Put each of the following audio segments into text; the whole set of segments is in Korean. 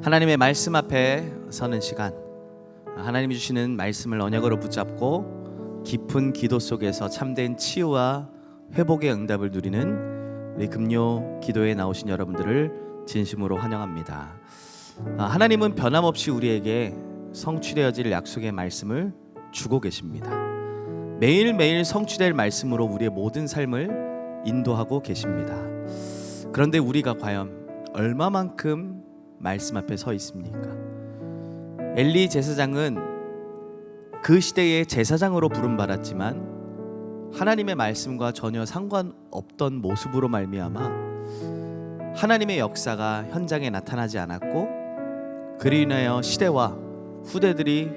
하나님의 말씀 앞에 서는 시간, 하나님이 주시는 말씀을 언약으로 붙잡고 깊은 기도 속에서 참된 치유와 회복의 응답을 누리는 우리 금요 기도에 나오신 여러분들을 진심으로 환영합니다. 하나님은 변함없이 우리에게 성취되어질 약속의 말씀을 주고 계십니다. 매일매일 성취될 말씀으로 우리의 모든 삶을 인도하고 계십니다. 그런데 우리가 과연 얼마만큼 말씀 앞에 서 있습니까? 엘리 제사장은 그 시대의 제사장으로 부름받았지만 하나님의 말씀과 전혀 상관없던 모습으로 말미암아 하나님의 역사가 현장에 나타나지 않았고, 그로 인하여 시대와 후대들이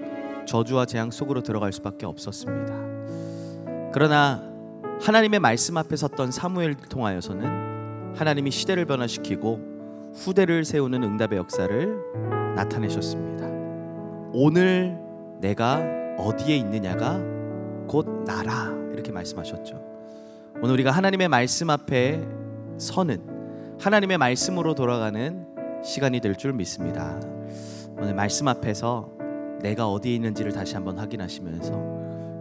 저주와 재앙 속으로 들어갈 수밖에 없었습니다. 그러나 하나님의 말씀 앞에 섰던 사무엘을 통하여서는 하나님이 시대를 변화시키고 후대를 세우는 응답의 역사를 나타내셨습니다. 오늘 내가 어디에 있느냐가 곧 나라, 이렇게 말씀하셨죠. 오늘 우리가 하나님의 말씀 앞에 서는, 하나님의 말씀으로 돌아가는 시간이 될 줄 믿습니다. 오늘 말씀 앞에서 내가 어디에 있는지를 다시 한번 확인하시면서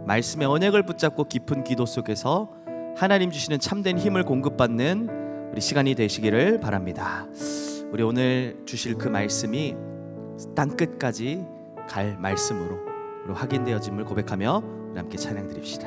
말씀의 언약을 붙잡고 깊은 기도 속에서 하나님 주시는 참된 힘을 공급받는 우리 시간이 되시기를 바랍니다. 우리 오늘 주실 그 말씀이 땅끝까지 갈 말씀으로 확인되어짐을 고백하며 우리 함께 찬양 드립시다.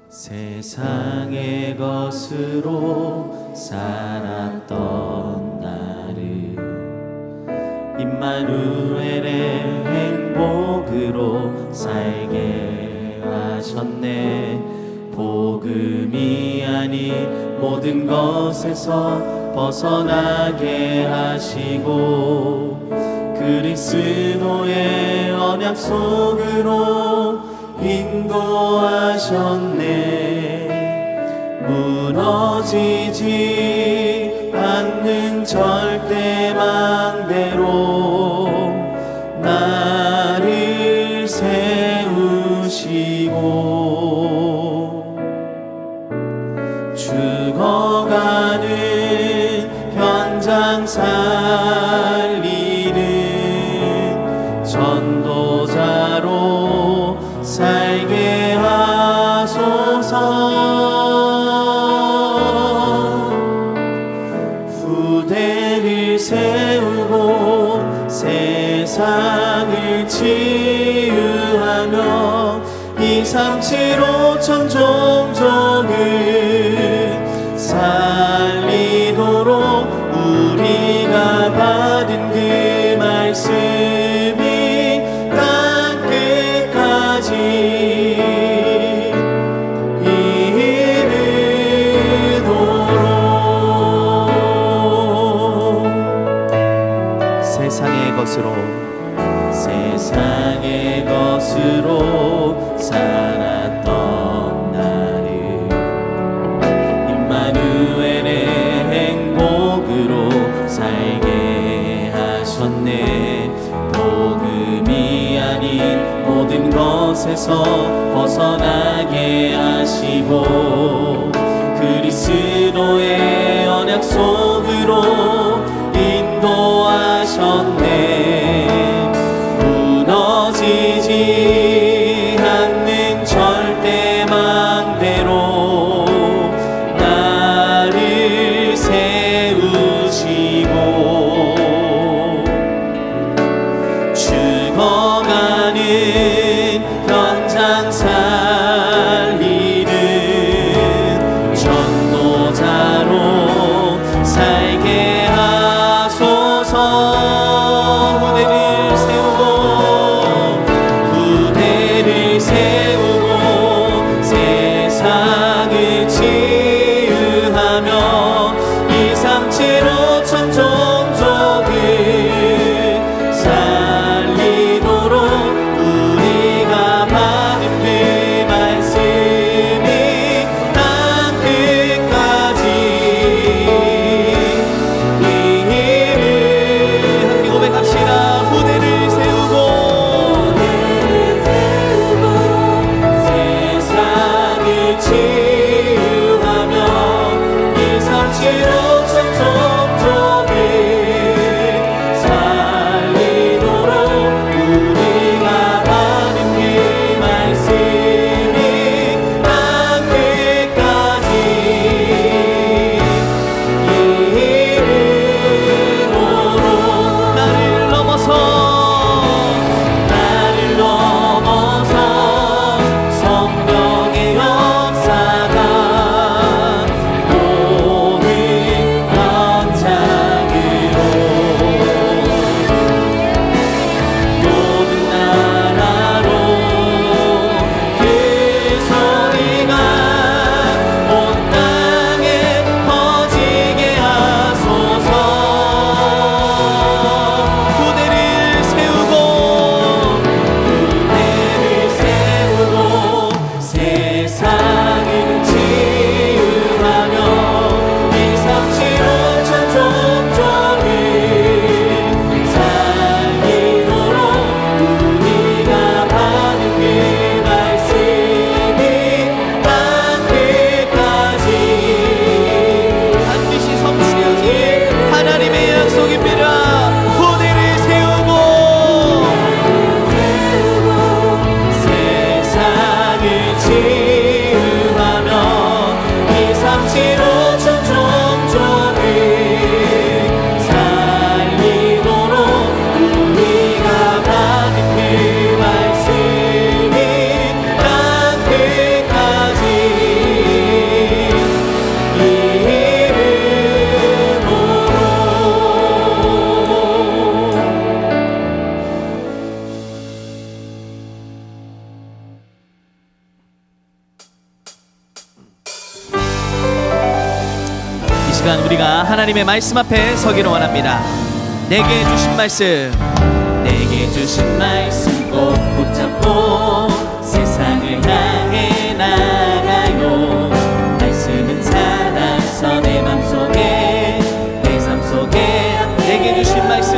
세상의 것으로 살았던 나를 임마누엘의 행복으로 살게 하셨네. 복음이 아닌 모든 것에서 벗어나게 하시고 그리스도의 언약 속으로 인도하셨네. 무너지지 않는 절대망대로 나를 세우시고 죽어가는 현장 살리는 전도자로 살게 하소서. 후대를 세우고 세상을 치유하며 237,5천 종족을 살리도록 우리가 받은 그 말씀이 땅끝까지 이르도록. 세상의 것으로 살았던 나를 임마누엘의 행복으로 살게 하셨네. 복음이 아닌 모든 것에서 벗어나게 하시고 그리스도의 언약 속으로 인도하셨네. 무너지지 않는 절대망대로 나를 세우시고 죽어가는 현장 살리는 전도자로 살게 하소서. 하나님의 말씀 앞에 서기를 원합니다. 내게 주신 말씀, 내게 주신 말씀 꼭 붙잡고 세상을 향해 나가요. 말씀은 살아서 내 맘속에 내 삶 속에 내게 주신 말씀,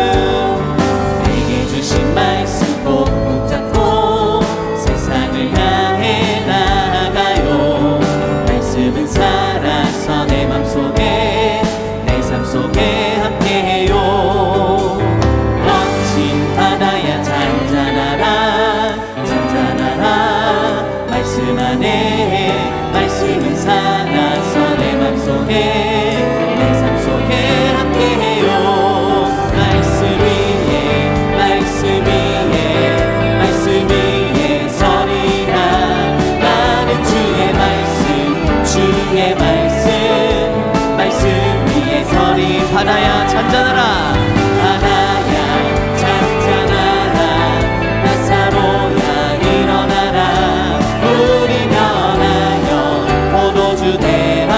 내게 주신 말씀 꼭 붙잡고 세상을 향해 나가요. 말씀은 살아서 내 맘속에 내 삶 속에 함께해요. 멋진 바다야 잔잔하라 잔잔하라 말씀 안에 말씀은 살아서 내 맘속에 내 삶 속에 함께해요. 말씀 위에 말씀 위에 말씀 위에 서리라. 나는 주의 말씀 주의 말씀 말씀 위에 서리. 바다야 잔잔하라, 바다야 잔잔하라. 나사로야 일어나라. 우리 변하여 포도주 되라.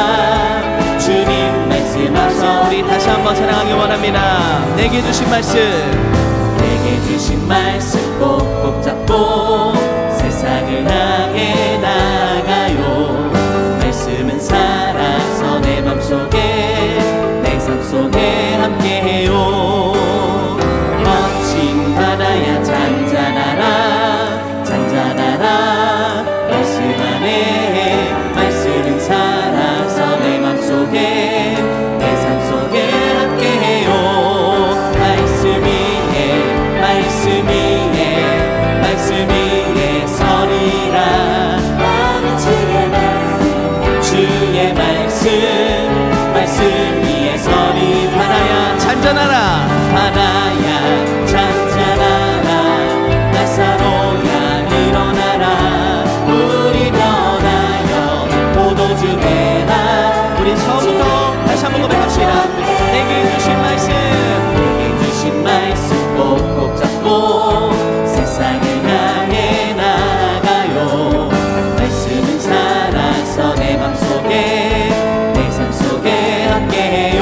주님 말씀하셔. 우리 다시 한번 사랑하기 원합니다. 내게 주신 말씀, 내게 주신 말씀 꼭 붙잡고 세상을 향해 나가요. 말씀은 살아서 내 맘속에 내 삶 속에 함께해요. 멋진 바다야 잔잔하라 잔잔하라 말씀 안에 말씀은 살아서 내 맘속에 내 삶 속에 함께해요. 말씀 위에 말씀 위에 말씀 위에 서리라. 나는 주의 말씀 주의 말씀 말씀 위에 서리. 바다야 잔잔하라, 바다야 잔잔하라. 나사로야 일어나라. 우리 변하여 포도주 되라. 우리 처음부터 다시 한번 고백합시다. 내게 주신 말씀, 내게 주신 말씀 꼭 잡고 세상을 향해 나가요. 말씀은 살아서 내 맘속에 내 삶 속에 함께해요.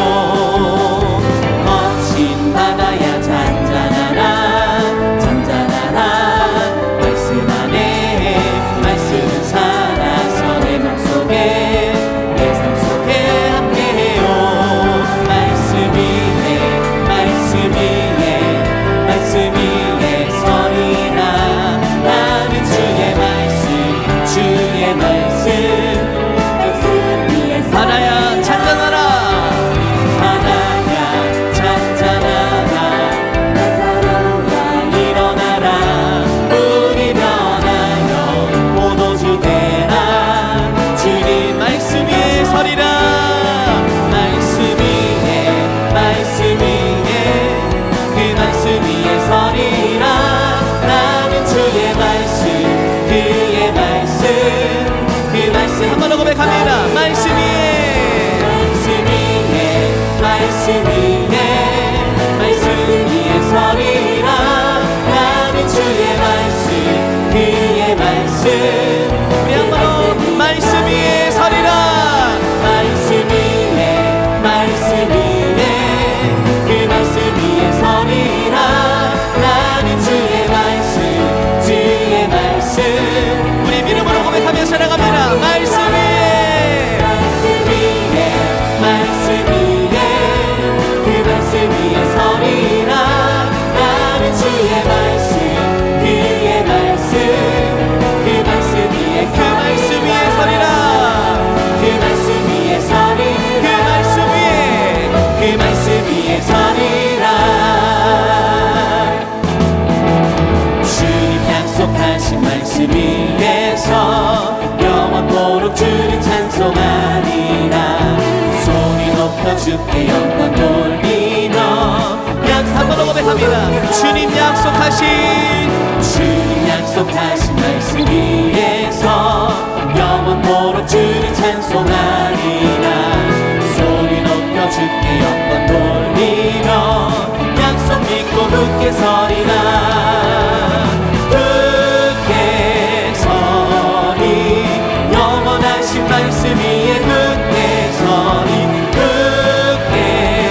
멋진 바다야 잔잔하라 잔잔하라 말씀 안에 말씀은 살아서 내 맘속에 내 삶 속에 함께해요. 말씀 위에 말씀 위에 말씀 위에 서리라. 나는 주의 말씀 주의 말씀 말씀 위에 바다야 잔잔하라, 바다야 잔잔하라. 나사로야 일어나라. 우리 변하여 포도주 되라. 주님 말씀 위에 서리라. 말씀 위에 말씀 위에 그 말씀 위에 서리라. 나는 주의 말씀 그의 말씀 그 말씀 한 번 더 고백합니다. 말씀 위에, 말씀 위에 말씀 위에 말씀 위에 서리라. 나는 주의 말씀 그의 말씀 우리 한 번 더 말씀 위에 서리라. 말씀 위에 말씀 위에 그 말씀 위에 서리라. 나는 주의 말씀 주의 말씀 우리 믿음으로 고백하며 살아갑니다. 말씀 위에, 말씀 위에 말씀 위에 그 말씀 위에 서리라. 나는 주의 말씀 그의 말씀 그 말씀 위에 그 말씀 위에 서리라. 그 말씀 위에 서리라. 그 말씀 위에, 그 말씀 위에 서리라. 주님 약속하신 말씀 위에서 영원토록 주를 찬송하리라. 소리 높여 주께 영광 돌리며 한 번 더 고백합니다. 주님 약속하신, 주님 약속하신 말씀 위에서 영원토록 주를 찬송하리라. 소리 높여 주께 영광 돌리며 약속 믿고 굳게 서리라. 굳게 서리 영원하신 말씀 위에 굳게 서리. 굳게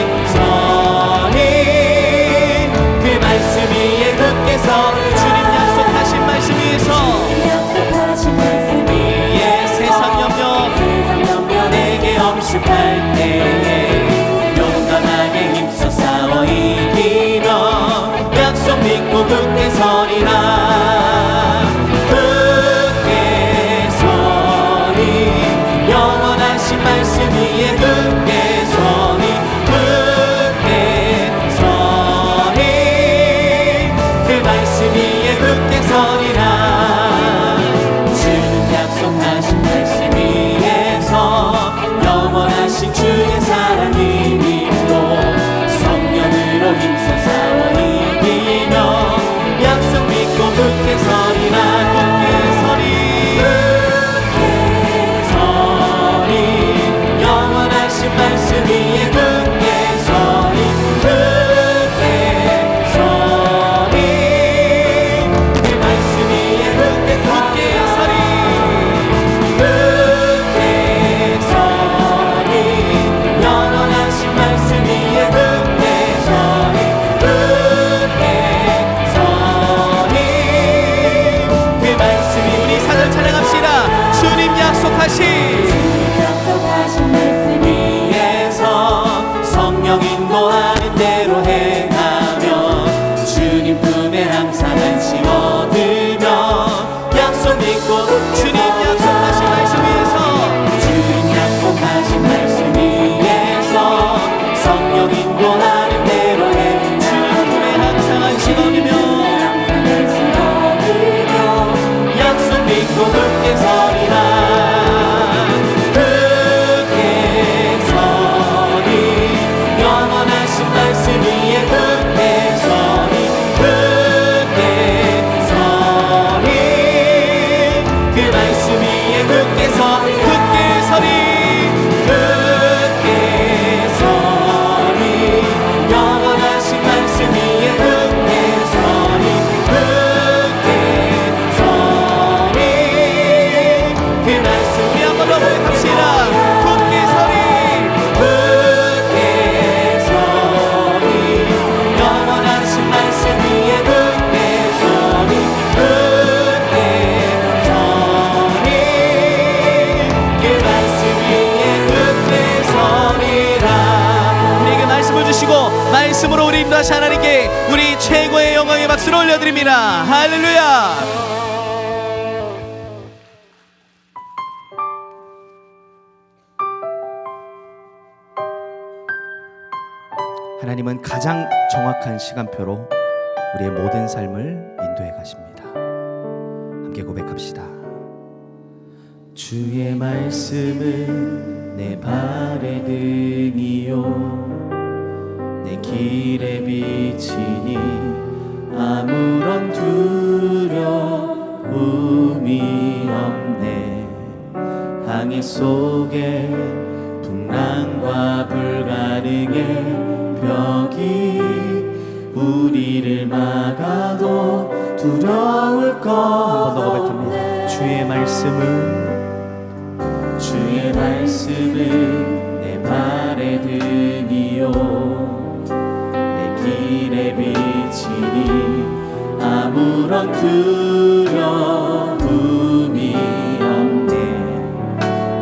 인도하신 하나님께 우리 최고의 영광의 박수를 올려드립니다. 할렐루야. 하나님은 가장 정확한 시간표로 우리의 모든 삶을 인도해 가십니다. 함께 고백합시다. 주의 말씀은 내 발의 등이요 내 길의 빛이니 아무런 두려움이 없네. 항해 속에 풍랑과 불가능의 벽이 우리를 막아도 두려울 것 한 번 더 고백합니다. 주의 말씀은 내 발의 등이요 내 길의 빛이니 아무런 두려움이 없네.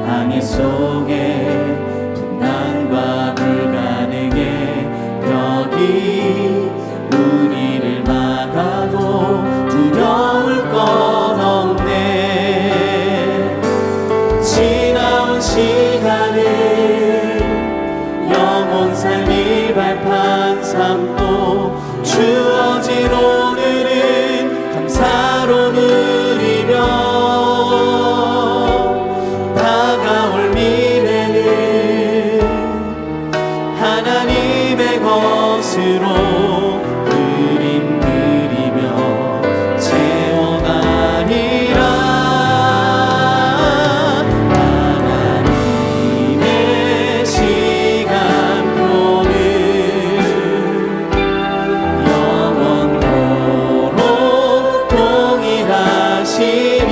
항해 속에 풍랑과 불가능의 벽이 우리를 막아도 두려울 것 없네. 지나온 시간을 영원 살릴 발판 삼고 주어진 오늘은 감사로 누리며 다가올 미래는 하나님의 것으로 그림 그리며 채워가리라. 하나님의 시간표는 영원토록 동일하시니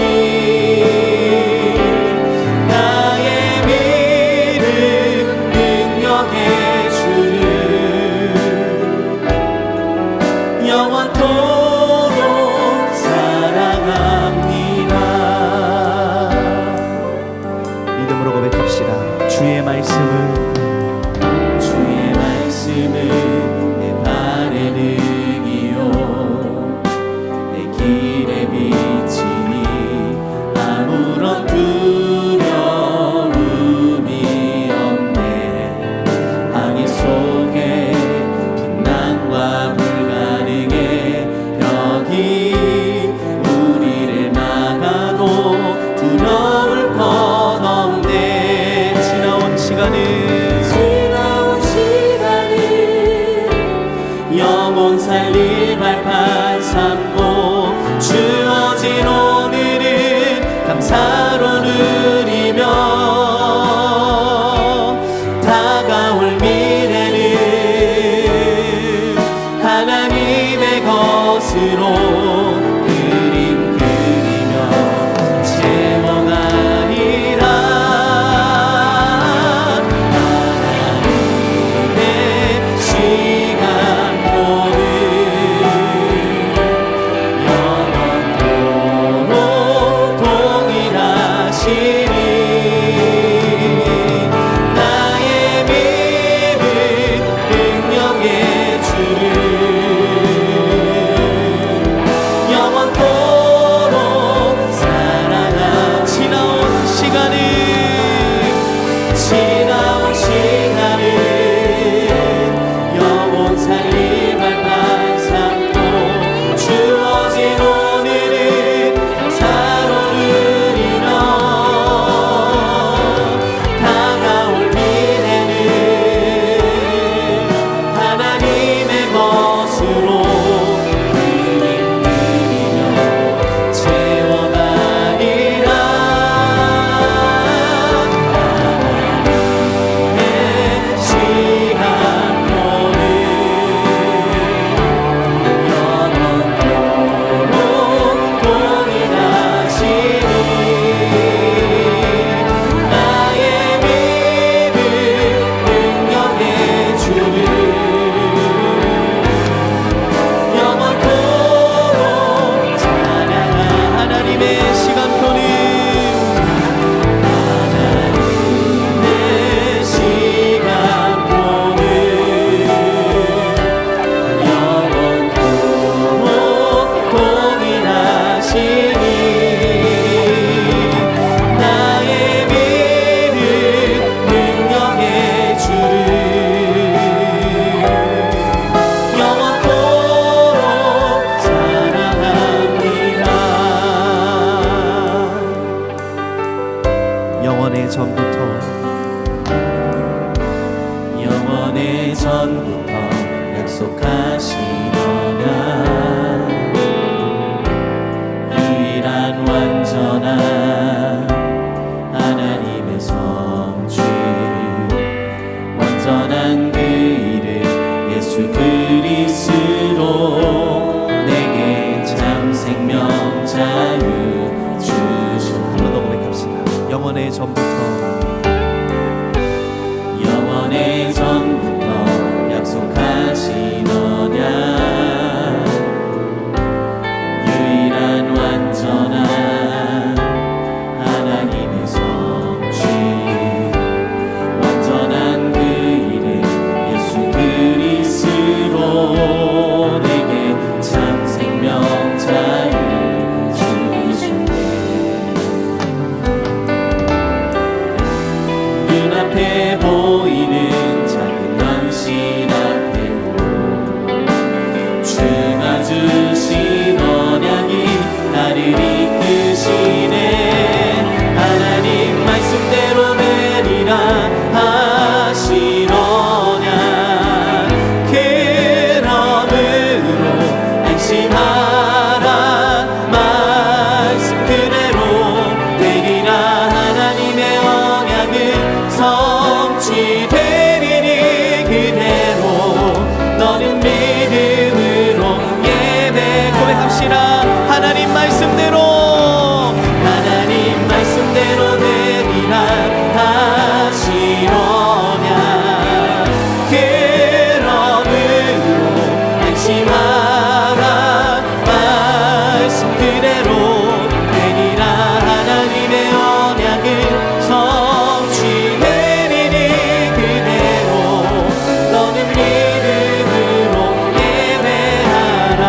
나의 믿음 능력의 주를 영원토록 사랑합니다. 믿음으로 고백합시다. 주의 말씀은 내 발의 등이요 내 길의 빛이니 아무런 두려움이 없네. 항해 속에 풍랑과 불가능의 벽이 우리를 막아도 두려울 것 없네. 지나온 시간은 영원 살릴 발판 삼고 주어진 오늘은 감사로 누리며 다가올 미래는 하나님의 것으로 그림 그리며 채워가리라. 하나님의 시간표는 영원토록 동일하시니 나의 믿음 능력의 주를 약속하시더냐 유일한 완전한 하나님의 성취 완전한 그 이름 예수 그리스도 내게 참 생명 자유 주시오. 한 번 더 고백합시다. 영원의 전부터 약속하시더냐 유일한 완전한 하나님의 성취 완전한 그 이름 예수 그리스도 내게 참 생명 자유 주시네 눈앞에 보이는 작은 현실 앞에도 주가 주신 언약이 나를 이끄시네 하나님 말씀대로 되리라 하시더냐 그러므로 안심하라 말씀 그대로 되리라 하나님의 언약은 성취되리니 그대로 너는 믿음으로 예배 고백합시다. 하나님 말씀대로 되리라 하시더냐 그러므로 안심하라 말씀 그대로 되리라 하나님의 언약은 성취되리니 그대로 너는 믿음으로 예배하라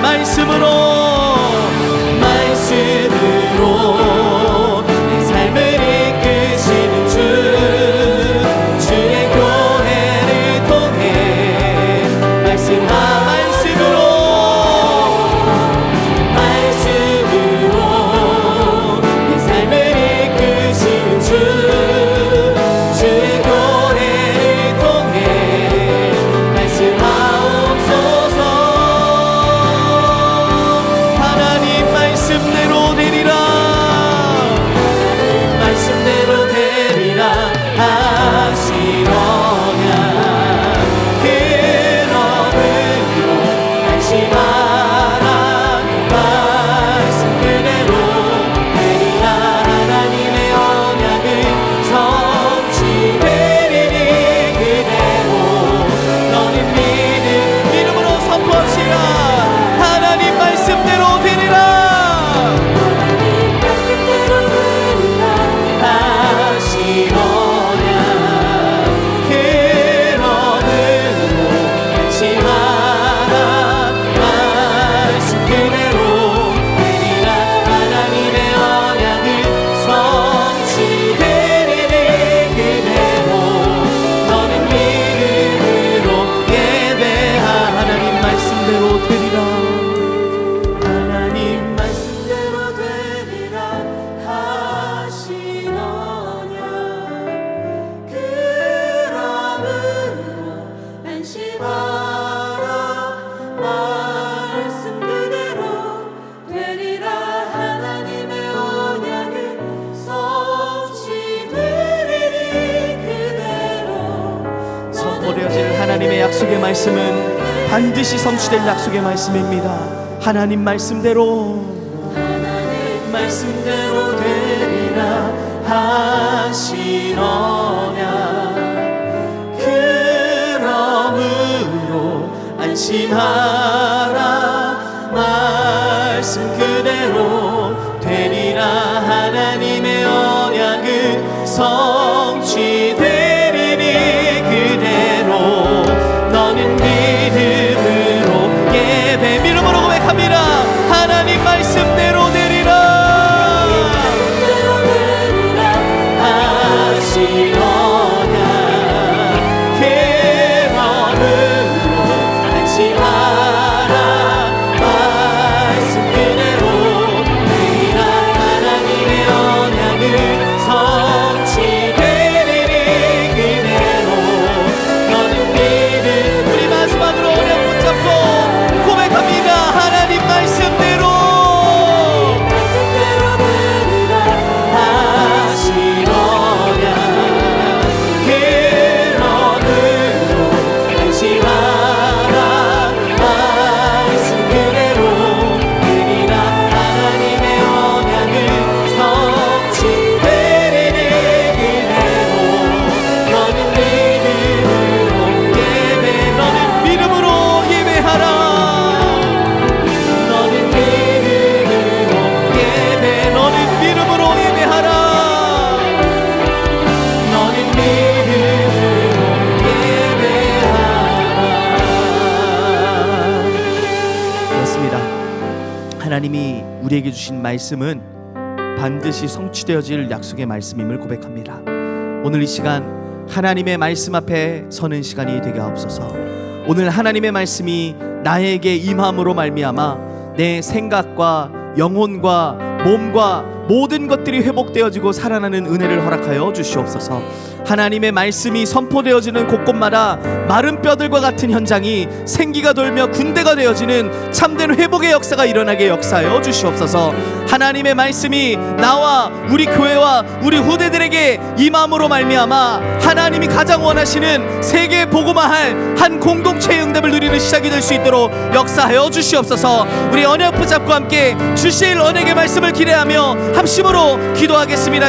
말씀으로 내 삶을 이끄시는 주의 교회를 통해 말씀으로 내 삶을 이끄시는 주의 교회를 통해 말씀하옵소서 하나님 말씀대로 되리라 하시더냐 그러므로 안심하라 말씀 그대로 되리라 하나님의 언약은 성취되리니 그대로 너는 믿음으로 선포합시다. 하나님 말씀대로 되리라 하시더냐 그러므로 안심하라 말씀 그대로 되리라 하나님의 언약은 성취되리니 그대로 너는 믿음으로 예배하라 하나님 말씀대로 되리라 하나님 말씀대로 되리라 하시더냐 그러므로 안심하라 말씀 그대로 되리라 하나님의 언약은 성취되리니 그대로 선포되어질 하나님의 약속의 말씀은 반드시 성취될 약속의 말씀입니다. 하나님 말씀대로 되리라 하시더냐 그러므로 안심하라 말씀 그대로 되리라 하나님의 언약은 성취되리니 그대로 너는 믿음으로 예배 믿음으로 고백합니다. 하나님 말씀대로 되리라 하시더냐 그러므로 안심하라 말씀 그대로 하나님이 우리에게 주신 말씀은 반드시 성취되어질 약속의 말씀임을 고백합니다. 오늘 이 시간 하나님의 말씀 앞에 서는 시간이 되게 하옵소서. 오늘 하나님의 말씀이 나에게 임함으로 말미암아 내 생각과 영혼과 몸과 모든 것들이 회복되어지고 살아나는 은혜를 허락하여 주시옵소서. 하나님의 말씀이 선포되어지는 곳곳마다 마른 뼈들과 같은 현장이 생기가 돌며 군대가 되어지는 참된 회복의 역사가 일어나게 역사하여 주시옵소서. 하나님의 말씀이 나와 우리 교회와 우리 후대들에게 임함으로 말미암아 하나님이 가장 원하시는 세계 복음화할 한 공동체의 응답을 누리는 시작이 될 수 있도록 역사하여 주시옵소서. 우리 언약 붙잡고 함께 주실 언약의 말씀을 기대하며 합심으로 기도하겠습니다.